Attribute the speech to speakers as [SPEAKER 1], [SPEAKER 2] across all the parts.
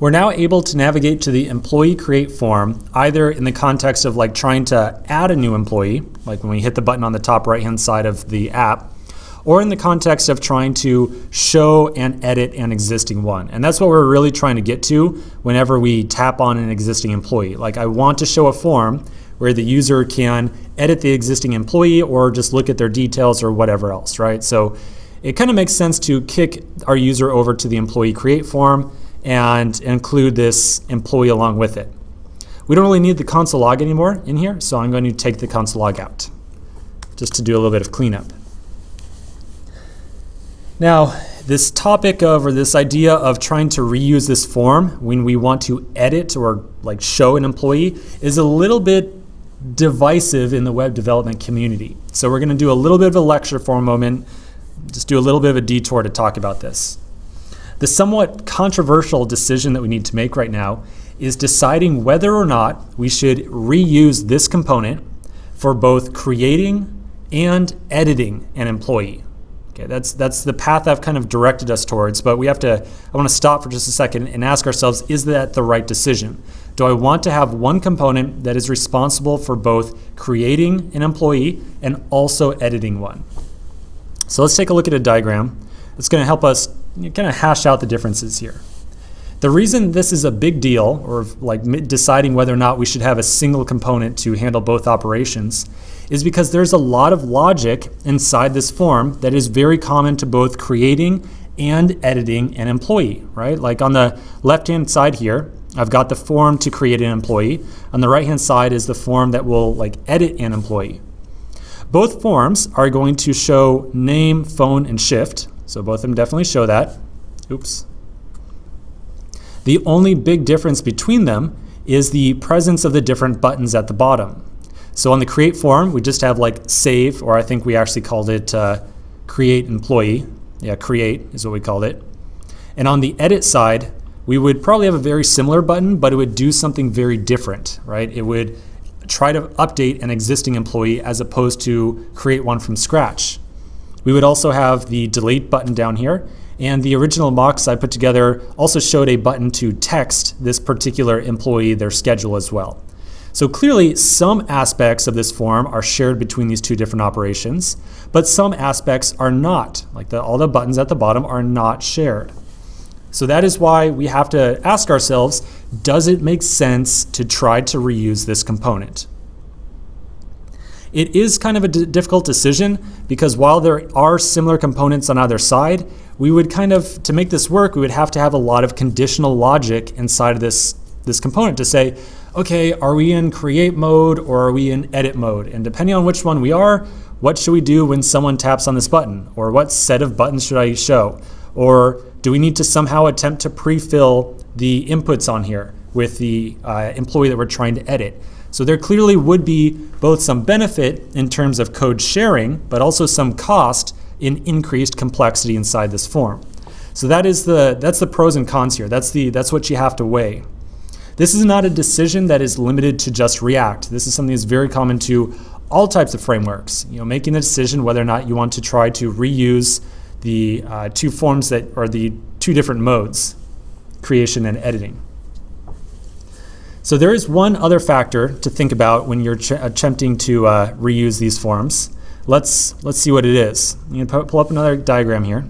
[SPEAKER 1] We're now able to navigate to the employee create form, either in the context of like trying to add a new employee, like when we hit the button on the top right-hand side of the app, or in the context of trying to show and edit an existing one. And that's what we're really trying to get to whenever we tap on an existing employee. Like I want to show a form where the user can edit the existing employee or just look at their details or whatever else, right? So it kind of makes sense to kick our user over to the employee create form and include this employee along with it. We don't really need the console log anymore in here, so I'm going to take the console log out just to do a little bit of cleanup. Now, this topic of, or this idea of trying to reuse this form when we want to edit or like show an employee is a little bit divisive in the web development community. So we're going to do a little bit of a lecture for a moment, just do a little bit of a detour to talk about this. The somewhat controversial decision that we need to make right now is deciding whether or not we should reuse this component for both creating and editing an employee. Okay, that's the path I've kind of directed us towards, but I want to stop for just a second and ask ourselves, is that the right decision? Do I want to have one component that is responsible for both creating an employee and also editing one? So let's take a look at a diagram that's going to help us kind of hash out the differences here. The reason this is a big deal, or like deciding whether or not we should have a single component to handle both operations, is because there's a lot of logic inside this form that is very common to both creating and editing an employee, right? Like on the left-hand side here, I've got the form to create an employee. On the right-hand side is the form that will like edit an employee. Both forms are going to show name, phone, and shift. So both of them definitely show that. Oops. The only big difference between them is the presence of the different buttons at the bottom. So on the create form, we just have like save, or I think we actually called it create employee. Yeah, create is what we called it. And on the edit side, we would probably have a very similar button, but it would do something very different, right? It would try to update an existing employee as opposed to create one from scratch. We would also have the delete button down here, and the original mocks I put together also showed a button to text this particular employee their schedule as well. So clearly some aspects of this form are shared between these two different operations, but some aspects are not, like all the buttons at the bottom are not shared. So that is why we have to ask ourselves, does it make sense to try to reuse this component? It is kind of a difficult decision because while there are similar components on either side, we would to make this work, we would have to have a lot of conditional logic inside of this component to say, okay, are we in create mode or are we in edit mode? And depending on which one we are, what should we do when someone taps on this button? Or what set of buttons should I show? Or do we need to somehow attempt to pre-fill the inputs on here with the employee that we're trying to edit? So there clearly would be both some benefit in terms of code sharing, but also some cost in increased complexity inside this form. So that's the pros and cons here. That's what you have to weigh. This is not a decision that is limited to just React. This is something that's very common to all types of frameworks. Making the decision whether or not you want to try to reuse the two forms that are the two different modes, creation and editing. So there is one other factor to think about when you're attempting to reuse these forms. Let's see what it is. I'm going to pull up another diagram here.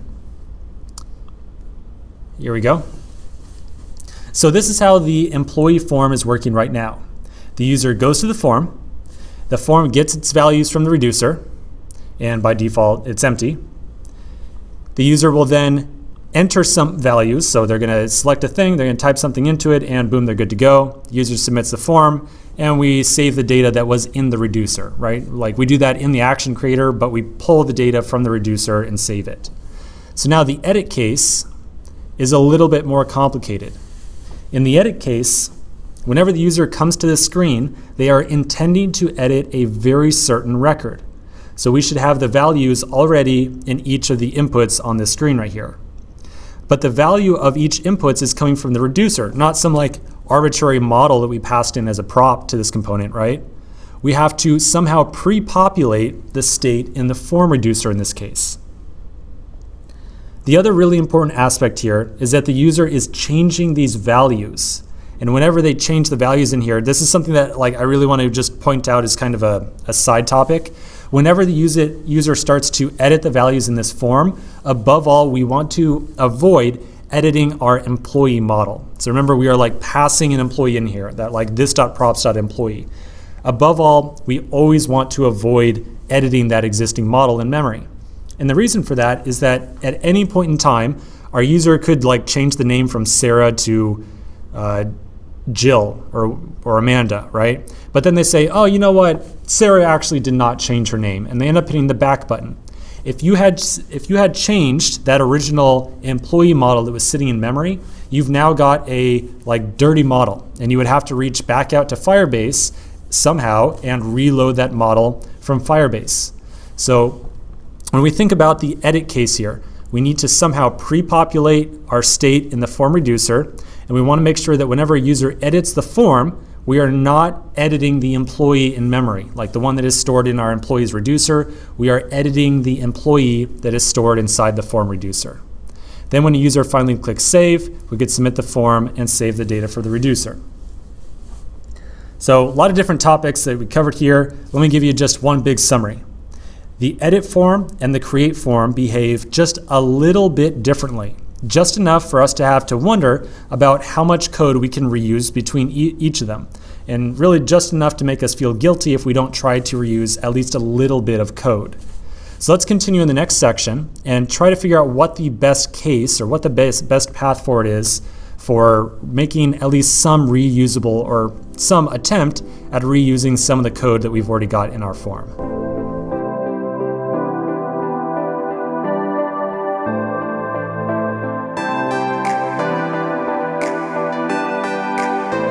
[SPEAKER 1] Here we go. So this is how the employee form is working right now. The user goes to the form gets its values from the reducer, and by default it's empty. The user will then enter some values, so they're going to select a thing, they're going to type something into it, and boom, they're good to go. The user submits the form, and we save the data that was in the reducer, right? Like we do that in the action creator, but we pull the data from the reducer and save it. So now the edit case is a little bit more complicated. In the edit case, whenever the user comes to this screen, they are intending to edit a very certain record. So we should have the values already in each of the inputs on this screen right here. But the value of each inputs is coming from the reducer, not some like arbitrary model that we passed in as a prop to this component, right? We have to somehow pre-populate the state in the form reducer in this case. The other really important aspect here is that the user is changing these values. And whenever they change the values in here, this is something that I really want to just point out as kind of a side topic. Whenever the user starts to edit the values in this form, above all, we want to avoid editing our employee model. So remember, we are passing an employee in here, that this.props.employee. Above all, we always want to avoid editing that existing model in memory. And the reason for that is that at any point in time, our user could change the name from Sarah to Jill or Amanda, right? But then they say, oh, you know what? Sarah actually did not change her name, and they end up hitting the back button. If you had changed that original employee model that was sitting in memory, you've now got a dirty model, and you would have to reach back out to Firebase somehow and reload that model from Firebase. So when we think about the edit case here, we need to somehow pre-populate our state in the form reducer, and we want to make sure that whenever a user edits the form, we are not editing the employee in memory, like the one that is stored in our employees reducer. We are editing the employee that is stored inside the form reducer. Then when a user finally clicks save, we could submit the form and save the data for the reducer. So a lot of different topics that we covered here. Let me give you just one big summary. The edit form and the create form behave just a little bit differently, just enough for us to have to wonder about how much code we can reuse between each of them, and really just enough to make us feel guilty if we don't try to reuse at least a little bit of code. So let's continue in the next section and try to figure out what the best case or what the best path forward is for making at least some reusable or some attempt at reusing some of the code that we've already got in our form.